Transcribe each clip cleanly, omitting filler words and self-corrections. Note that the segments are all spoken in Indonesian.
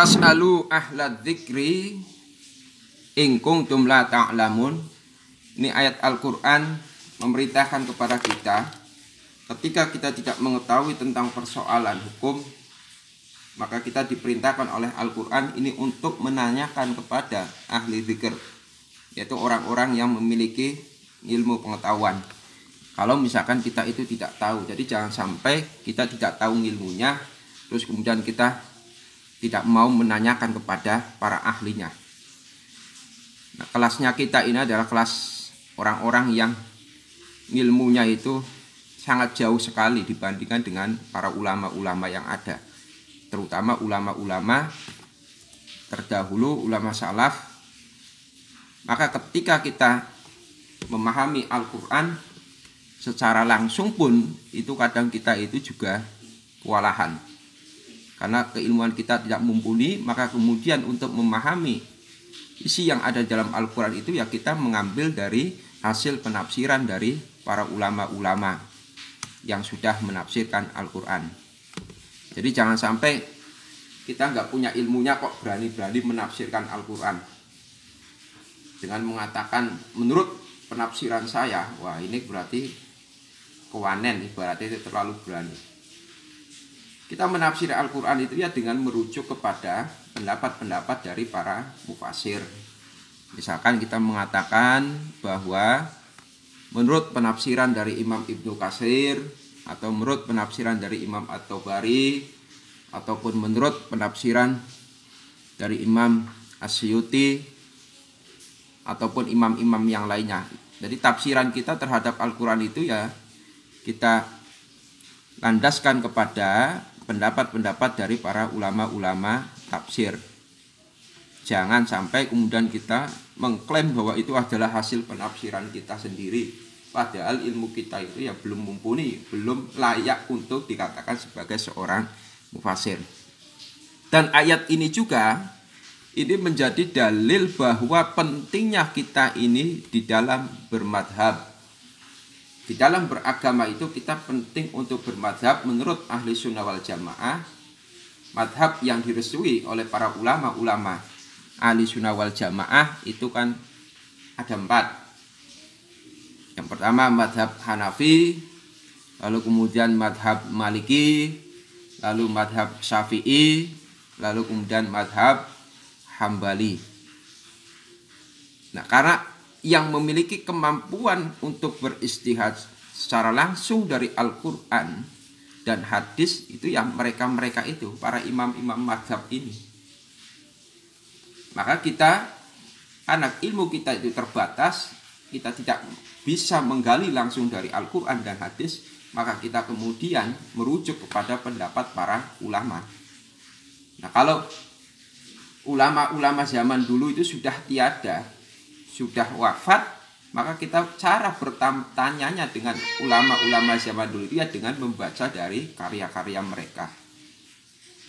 Fas'alu ahla dzikri in kuntum la ta'lamun. Ini ayat Al-Qur'an memerintahkan kepada kita ketika kita tidak mengetahui tentang persoalan hukum, maka kita diperintahkan oleh Al-Qur'an ini untuk menanyakan kepada ahli dzikir, yaitu orang-orang yang memiliki ilmu pengetahuan. Kalau misalkan kita itu tidak tahu, jadi jangan sampai kita tidak tahu ilmunya, terus kemudian kita tidak mau menanyakan kepada para ahlinya. Nah, kelasnya kita ini adalah kelas orang-orang yang ilmunya itu sangat jauh sekali dibandingkan dengan para ulama-ulama yang ada, terutama ulama-ulama terdahulu, ulama salaf. Maka ketika kita memahami Al-Quran secara langsung pun itu kadang kita itu juga kewalahan, karena keilmuan kita tidak mumpuni. Maka kemudian untuk memahami isi yang ada dalam Al-Quran itu ya kita mengambil dari hasil penafsiran dari para ulama-ulama yang sudah menafsirkan Al-Quran. Jadi jangan sampai kita nggak punya ilmunya kok berani-berani menafsirkan Al-Quran dengan mengatakan menurut penafsiran saya. Wah, ini berarti kewanen, ibaratnya itu terlalu berani. Kita menafsir Al-Quran itu ya dengan merujuk kepada pendapat-pendapat dari para mufasir. Misalkan kita mengatakan bahwa menurut penafsiran dari Imam Ibnu Katsir, atau menurut penafsiran dari Imam At-Tabari, ataupun menurut penafsiran dari Imam As-Suyuti, ataupun imam-imam yang lainnya. Jadi tafsiran kita terhadap Al-Quran itu ya kita landaskan kepada pendapat-pendapat dari para ulama-ulama tafsir. Jangan sampai kemudian kita mengklaim bahwa itu adalah hasil penafsiran kita sendiri, padahal ilmu kita itu ya belum mumpuni, belum layak untuk dikatakan sebagai seorang mufasir. Dan ayat ini juga ini menjadi dalil bahwa pentingnya kita ini di dalam bermadhab. Di dalam beragama itu kita penting untuk bermadhab menurut ahli sunnah wal jamaah. Madhab yang direstui oleh para ulama-ulama ahli sunnah wal jamaah itu kan ada 4. Yang pertama madhab Hanafi, lalu kemudian madhab Maliki, lalu madhab Syafi'i, lalu kemudian madhab Hambali. Nah, karena yang memiliki kemampuan untuk beristihad secara langsung dari Al-Quran dan hadis itu yang mereka itu, para imam-imam madhab ini. Maka kita, anak ilmu kita itu terbatas, kita tidak bisa menggali langsung dari Al-Quran dan hadis, maka kita kemudian merujuk kepada pendapat para ulama. Nah, kalau ulama-ulama zaman dulu itu sudah tiada, sudah wafat, maka kita cara bertanya dengan ulama-ulama zaman dulu itu ya dengan membaca dari karya-karya mereka.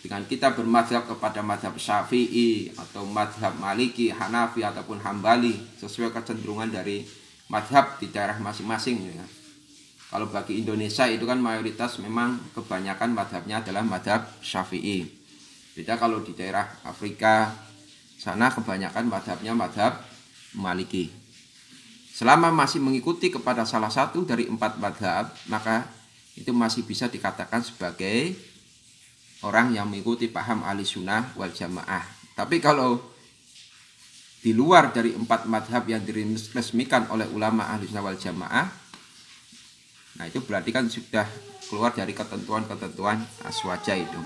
Dengan kita bermadhab kepada madhab Syafi'i atau madhab Maliki, Hanafi ataupun Hambali sesuai kecenderungan dari madhab di daerah masing-masing ya. Kalau bagi Indonesia itu kan mayoritas memang kebanyakan madhabnya adalah madhab Syafi'i. Beda kalau di daerah Afrika sana kebanyakan madhabnya madhab Maliki. Selama masih mengikuti kepada salah satu dari 4 madhab, maka itu masih bisa dikatakan sebagai orang yang mengikuti paham ahli sunnah wal jamaah. Tapi kalau di luar dari 4 madhab yang diresmikan oleh ulama ahli sunnah wal jamaah, nah itu berarti kan sudah keluar dari ketentuan-ketentuan aswaja itu.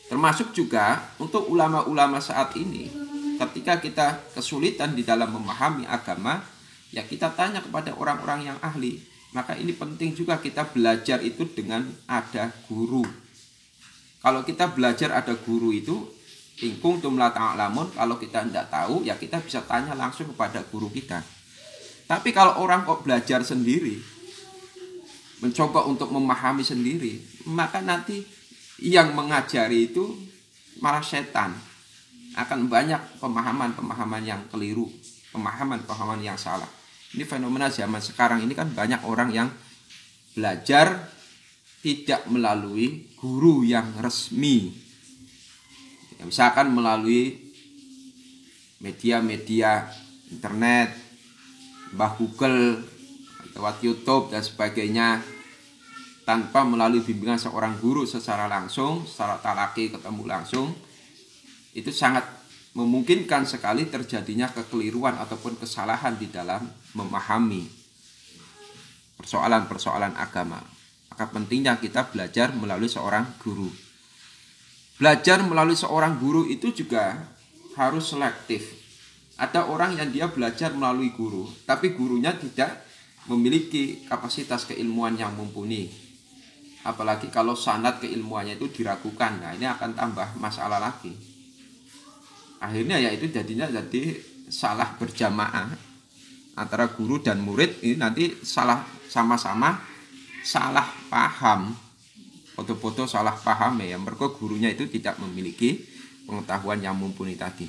Termasuk juga untuk ulama-ulama saat ini, ketika kita kesulitan di dalam memahami agama, ya kita tanya kepada orang-orang yang ahli. Maka ini penting juga kita belajar itu dengan ada guru. Kalau kita belajar ada guru itu, in kuntum la ta'lamun, kalau kita tidak tahu, ya kita bisa tanya langsung kepada guru kita. Tapi kalau orang kok belajar sendiri, mencoba untuk memahami sendiri, maka nanti yang mengajari itu malah setan. Akan banyak pemahaman-pemahaman yang keliru, pemahaman-pemahaman yang salah. Ini fenomena zaman sekarang ini kan banyak orang yang belajar tidak melalui guru yang resmi. Ya, misalkan melalui media-media internet, mbah Google, lewat YouTube dan sebagainya, tanpa melalui bimbingan seorang guru secara langsung, secara talaki ketemu langsung, itu sangat memungkinkan sekali terjadinya kekeliruan ataupun kesalahan di dalam memahami persoalan-persoalan agama. Maka pentingnya kita belajar melalui seorang guru. Belajar melalui seorang guru itu juga harus selektif. Ada orang yang dia belajar melalui guru, tapi gurunya tidak memiliki kapasitas keilmuan yang mumpuni. Apalagi kalau sanad keilmuannya itu diragukan, nah ini akan tambah masalah lagi. Akhirnya yaitu jadinya jadi salah berjamaah antara guru dan murid, ini nanti sama-sama salah paham, foto-foto salah paham ya, mereka gurunya itu tidak memiliki pengetahuan yang mumpuni tadi.